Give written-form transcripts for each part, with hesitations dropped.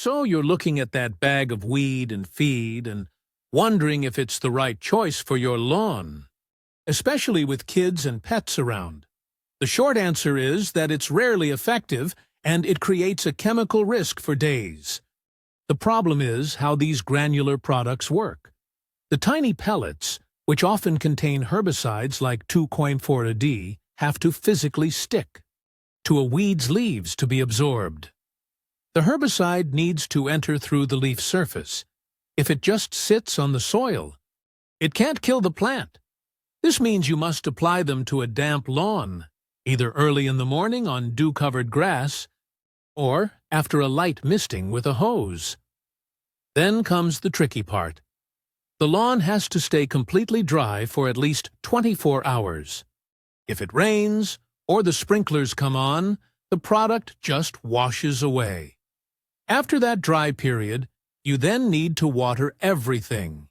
So you're looking at that bag of weed and feed and wondering if it's the right choice for your lawn, especially with kids and pets around. The short answer is that it's rarely effective and it creates a chemical risk for days. The problem is how these granular products work. The tiny pellets, which often contain herbicides like 2,4-D, have to physically stick to a weed's leaves to be absorbed. The herbicide needs to enter through the leaf surface. If it just sits on the soil, it can't kill the plant. This means you must apply them to a damp lawn, either early in the morning on dew-covered grass or after a light misting with a hose. Then comes the tricky part. The lawn has to stay completely dry for at least 24 hours. If it rains or the sprinklers come on, the product just washes away. After that dry period, you then need to water everything.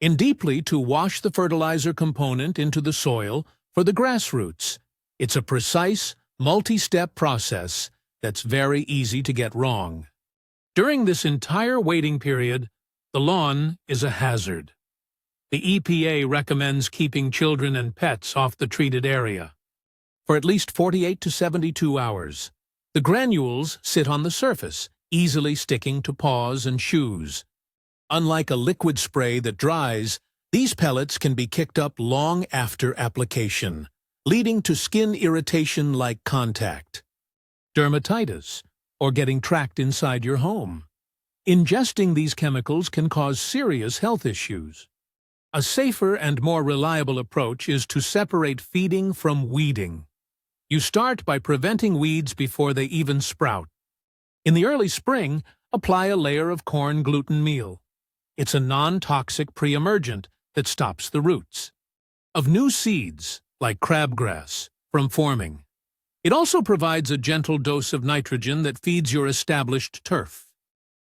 In deeply to wash the fertilizer component into the soil for the grass roots. It's a precise, multi-step process that's very easy to get wrong. During this entire waiting period, the lawn is a hazard. The EPA recommends keeping children and pets off the treated area for at least 48 to 72 hours. The granules sit on the surface, easily sticking to paws and shoes. Unlike a liquid spray that dries, these pellets can be kicked up long after application, leading to skin irritation like contact, dermatitis, or getting trapped inside your home. Ingesting these chemicals can cause serious health issues. A safer and more reliable approach is to separate feeding from weeding. You start by preventing weeds before they even sprout. In the early spring, apply a layer of corn gluten meal. It's a non-toxic pre-emergent that stops the roots of new seeds, like crabgrass, from forming. It also provides a gentle dose of nitrogen that feeds your established turf.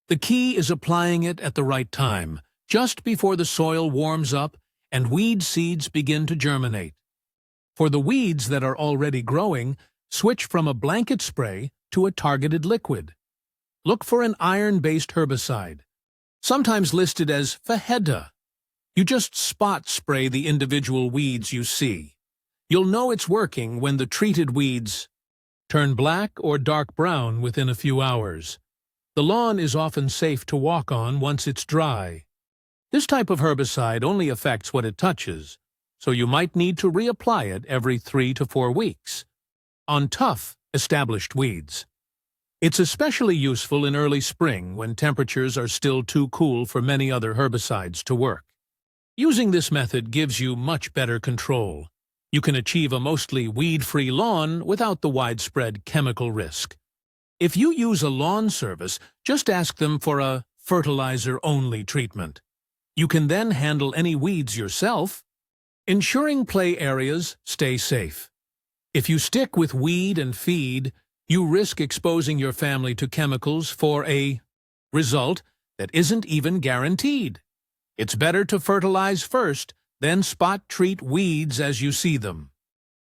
The key is applying it at the right time, just before the soil warms up and weed seeds begin to germinate. For the weeds that are already growing, switch from a blanket spray to a targeted liquid. Look for an iron-based herbicide, sometimes listed as FeHEDTA. You just spot spray the individual weeds you see. You'll know it's working when the treated weeds turn black or dark brown within a few hours. The lawn is often safe to walk on once it's dry. This type of herbicide only affects what it touches, so you might need to reapply it every 3 to 4 weeks on tough, established weeds. It's especially useful in early spring when temperatures are still too cool for many other herbicides to work. Using this method gives you much better control. You can achieve a mostly weed-free lawn without the widespread chemical risk. If you use a lawn service, just ask them for a fertilizer-only treatment. You can then handle any weeds yourself, ensuring play areas stay safe. If you stick with weed and feed, you risk exposing your family to chemicals for a result that isn't even guaranteed. It's better to fertilize first, then spot treat weeds as you see them.